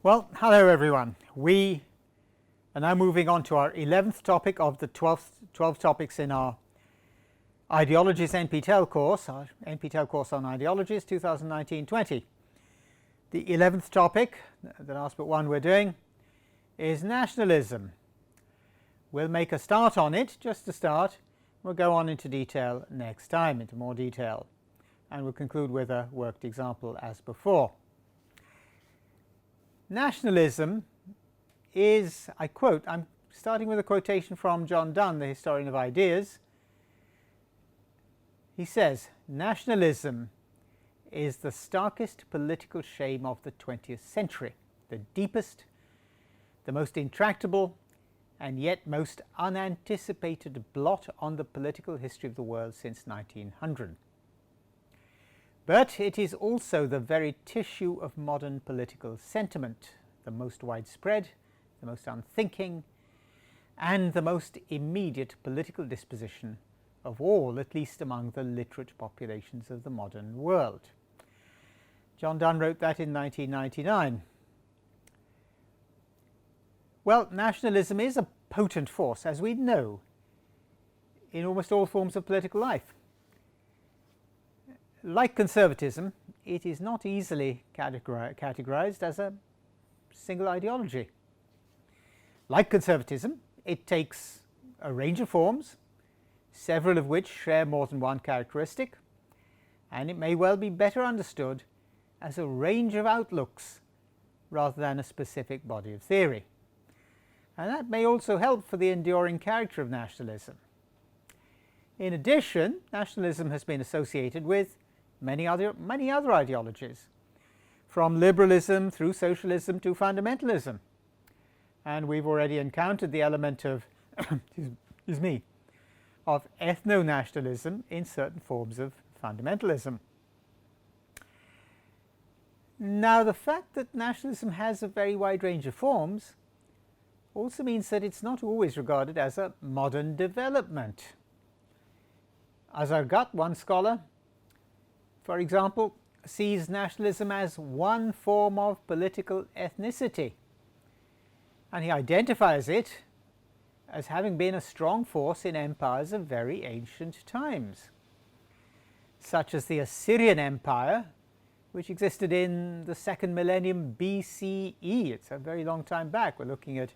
Well, hello everyone. We are now moving on to our 11th topic of the 12 topics in our Ideologies NPTEL course, our NPTEL course on Ideologies 2019-20. The 11th topic, the last but one we're doing, is nationalism. We'll make a start on it, just to start. We'll go on into detail next time, into more detail, and we'll conclude with a worked example as before. Nationalism is, I quote, I'm starting with a quotation from John Donne, the historian of ideas. He says, "Nationalism is the starkest political shame of the 20th century, the deepest, the most intractable, and yet most unanticipated blot on the political history of the world since 1900. But it is also the very tissue of modern political sentiment, the most widespread, the most unthinking, and the most immediate political disposition of all, at least among the literate populations of the modern world." John Donne wrote that in 1999. Well, nationalism is a potent force, as we know, in almost all forms of political life. Like conservatism, it is not easily categorized as a single ideology. Like conservatism, it takes a range of forms, several of which share more than one characteristic, and it may well be better understood as a range of outlooks rather than a specific body of theory. And that may also help for the enduring character of nationalism. In addition, nationalism has been associated with many other ideologies, from liberalism through socialism to fundamentalism. And we've already encountered the element of of ethno-nationalism in certain forms of fundamentalism. Now, the fact that nationalism has a very wide range of forms also means that it's not always regarded as a modern development. Azargat, one scholar, for example, sees nationalism as one form of political ethnicity, and he identifies it as having been a strong force in empires of very ancient times, such as the Assyrian Empire, which existed in the 2nd millennium BCE. It's a very long time back. We're looking at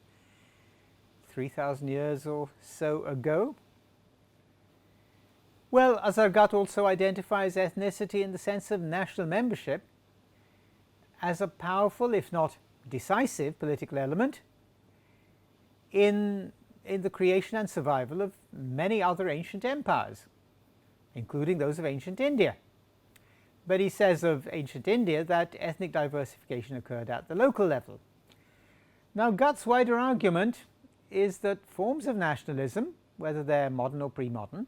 3,000 years or so ago. Well, Azargat also identifies ethnicity in the sense of national membership as a powerful, if not decisive, political element in the creation and survival of many other ancient empires, including those of ancient India. But he says of ancient India that ethnic diversification occurred at the local level. Now, Gutt's wider argument is that forms of nationalism, whether they're modern or pre-modern,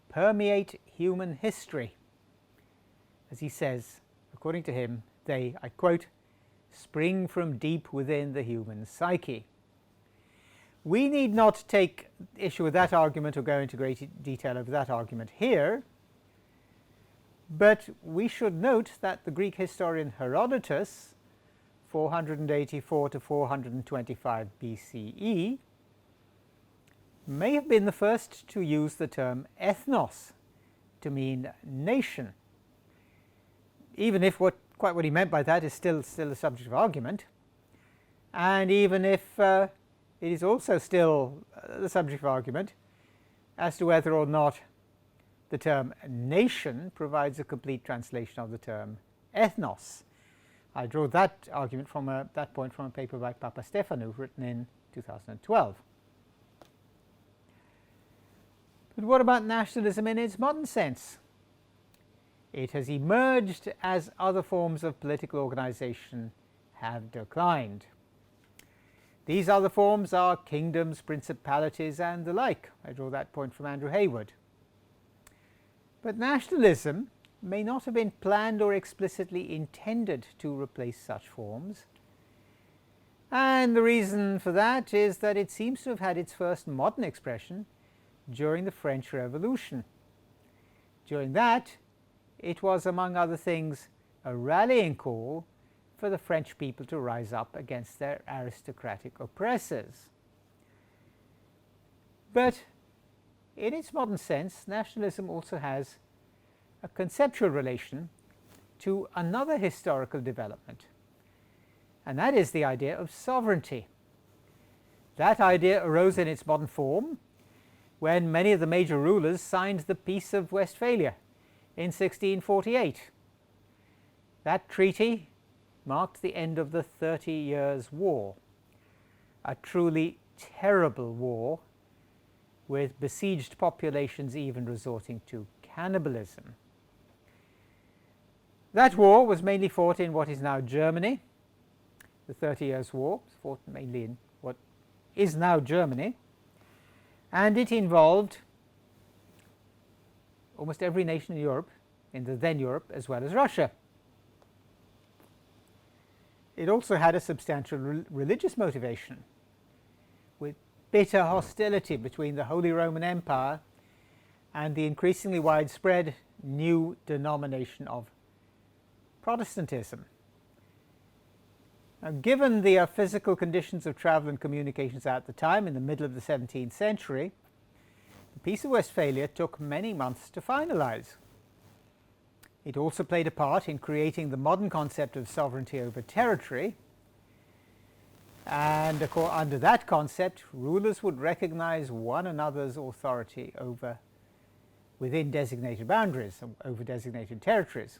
permeate human history. As he says, according to him, they, I quote, "spring from deep within the human psyche." We need not take issue with that argument or go into great detail over that argument here, but we should note that the Greek historian Herodotus, 484 to 425 BCE, may have been the first to use the term ethnos to mean nation, even if quite what he meant by that is still a subject of argument, and even if it is also still the subject of argument as to whether or not the term nation provides a complete translation of the term ethnos. I draw that argument from that point from a paper by Papastefanou written in 2012. But what about nationalism in its modern sense? It has emerged as other forms of political organization have declined. These other forms are kingdoms, principalities, and the like. I draw that point from Andrew Hayward. But nationalism may not have been planned or explicitly intended to replace such forms. And the reason for that is that it seems to have had its first modern expression during the French Revolution. During that, it was, among other things, a rallying call for the French people to rise up against their aristocratic oppressors. But in its modern sense, nationalism also has a conceptual relation to another historical development, and that is the idea of sovereignty. That idea arose in its modern form when many of the major rulers signed the Peace of Westphalia in 1648. That treaty marked the end of the 30 Years' War, a truly terrible war with besieged populations even resorting to cannibalism. That war was mainly fought in what is now Germany. The 30 Years' War was fought mainly in what is now Germany, and it involved almost every nation in Europe, in the then Europe, as well as Russia. It also had a substantial religious motivation, with bitter hostility between the Holy Roman Empire and the increasingly widespread new denomination of Protestantism. Now, given the physical conditions of travel and communications at the time, in the middle of the 17th century, the Peace of Westphalia took many months to finalize. It also played a part in creating the modern concept of sovereignty over territory, and under that concept, rulers would recognize one another's authority within designated boundaries, over designated territories.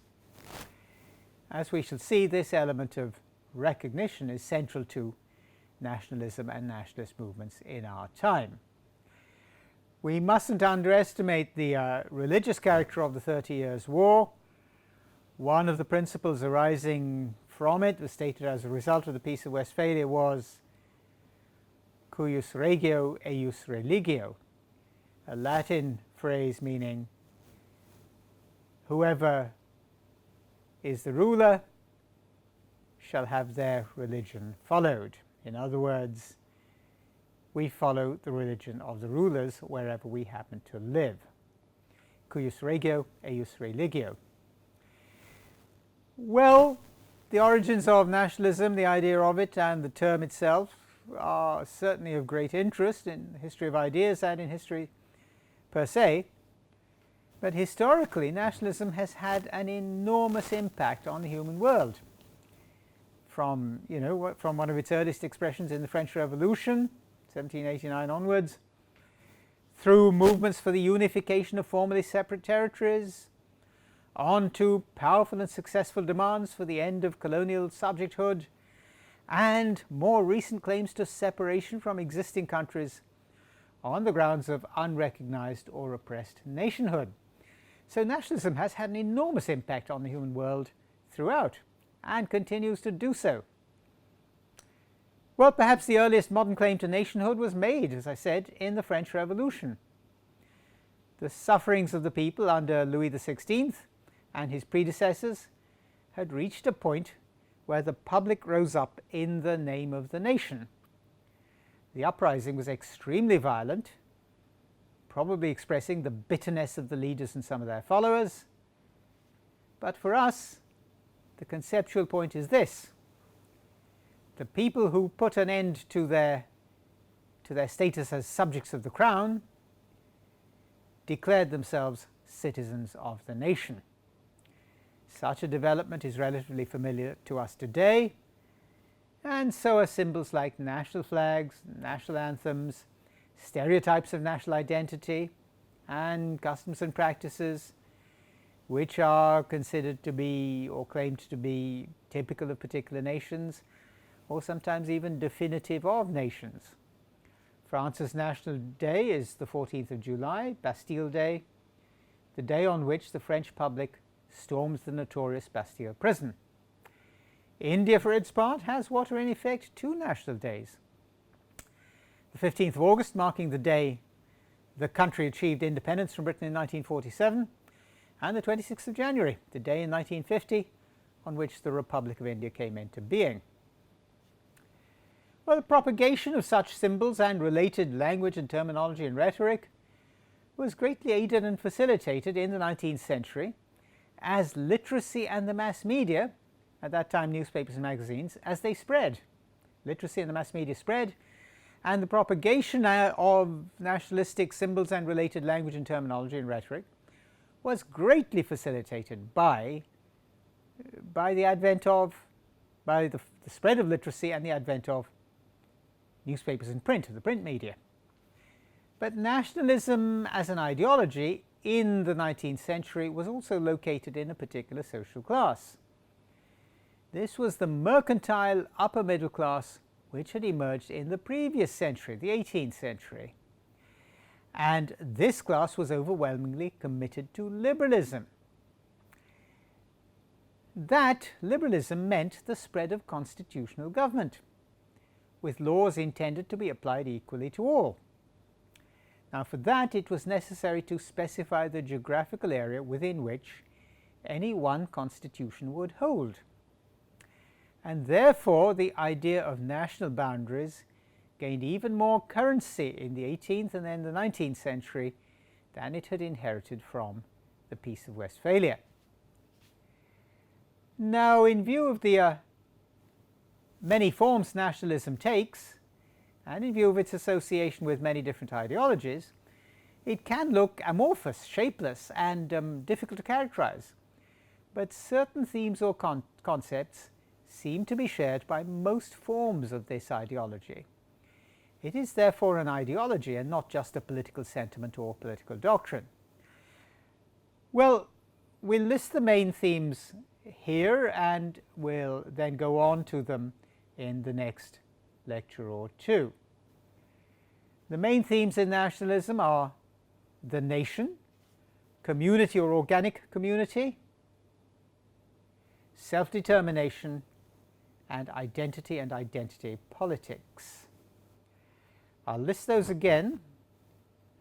As we shall see, this element of recognition is central to nationalism and nationalist movements in our time. We mustn't underestimate the religious character of the 30 Years' War. One of the principles arising from it was stated as a result of the Peace of Westphalia was cuius regio eius religio, a Latin phrase meaning whoever is the ruler shall have their religion followed. In other words, we follow the religion of the rulers wherever we happen to live. Cuius regio eius religio. Well, the origins of nationalism, the idea of it, and the term itself are certainly of great interest in the history of ideas and in history per se. But historically, nationalism has had an enormous impact on the human world. From one of its earliest expressions in the French Revolution, 1789 onwards, through movements for the unification of formerly separate territories, on to powerful and successful demands for the end of colonial subjecthood, and more recent claims to separation from existing countries on the grounds of unrecognized or oppressed nationhood. So nationalism has had an enormous impact on the human world throughout, and continues to do so. Well, perhaps the earliest modern claim to nationhood was made, as I said, in the French Revolution. The sufferings of the people under Louis XVI and his predecessors had reached a point where the public rose up in the name of the nation. The uprising was extremely violent, probably expressing the bitterness of the leaders and some of their followers. But for us, the conceptual point is this: the people who put an end to their status as subjects of the crown declared themselves citizens of the nation. Such a development is relatively familiar to us today, and so are symbols like national flags, national anthems, stereotypes of national identity, and customs and practices which are considered to be or claimed to be typical of particular nations, or sometimes even definitive of nations. France's National Day is the 14th of July, Bastille Day, the day on which the French public storms the notorious Bastille prison. India, for its part, has what are in effect two national days. The 15th of August, marking the day the country achieved independence from Britain in 1947, and the 26th of January, the day in 1950 on which the Republic of India came into being. Well, the propagation of such symbols and related language and terminology and rhetoric was greatly aided and facilitated in the 19th century as literacy and the mass media at that time newspapers and magazines, as they spread. Literacy and the mass media spread, and the propagation of nationalistic symbols and related language and terminology and rhetoric was greatly facilitated by the spread of literacy and the advent of newspapers and print, of the print media. But nationalism as an ideology in the 19th century was also located in a particular social class. This was the mercantile upper middle class, which had emerged in the previous century, the 18th century. And this class was overwhelmingly committed to liberalism. That liberalism meant the spread of constitutional government, with laws intended to be applied equally to all. Now, for that, it was necessary to specify the geographical area within which any one constitution would hold. And therefore, the idea of national boundaries gained even more currency in the 18th and then the 19th century than it had inherited from the Peace of Westphalia. Now, in view of the many forms nationalism takes, and in view of its association with many different ideologies, it can look amorphous, shapeless, and difficult to characterize. But certain themes or concepts seem to be shared by most forms of this ideology. It is therefore an ideology and not just a political sentiment or political doctrine. Well, we'll list the main themes here and we'll then go on to them in the next lecture or two. The main themes in nationalism are the nation, community or organic community, self-determination, and identity politics. I'll list those again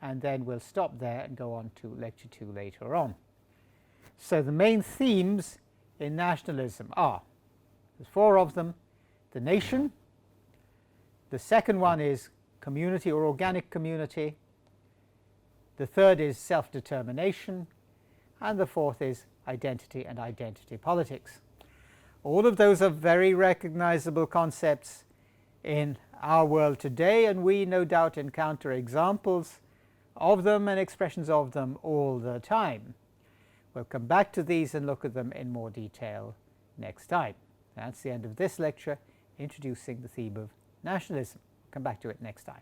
and then we'll stop there and go on to lecture 2 later on. So the main themes in nationalism are, there's 4 of them: the nation, the second one is community or organic community, the third is self-determination, and the fourth is identity and identity politics. All of those are very recognizable concepts in our world today, and we no doubt encounter examples of them and expressions of them all the time. We'll come back to these and look at them in more detail next time. That's the end of this lecture, introducing the theme of nationalism. We'll come back to it next time.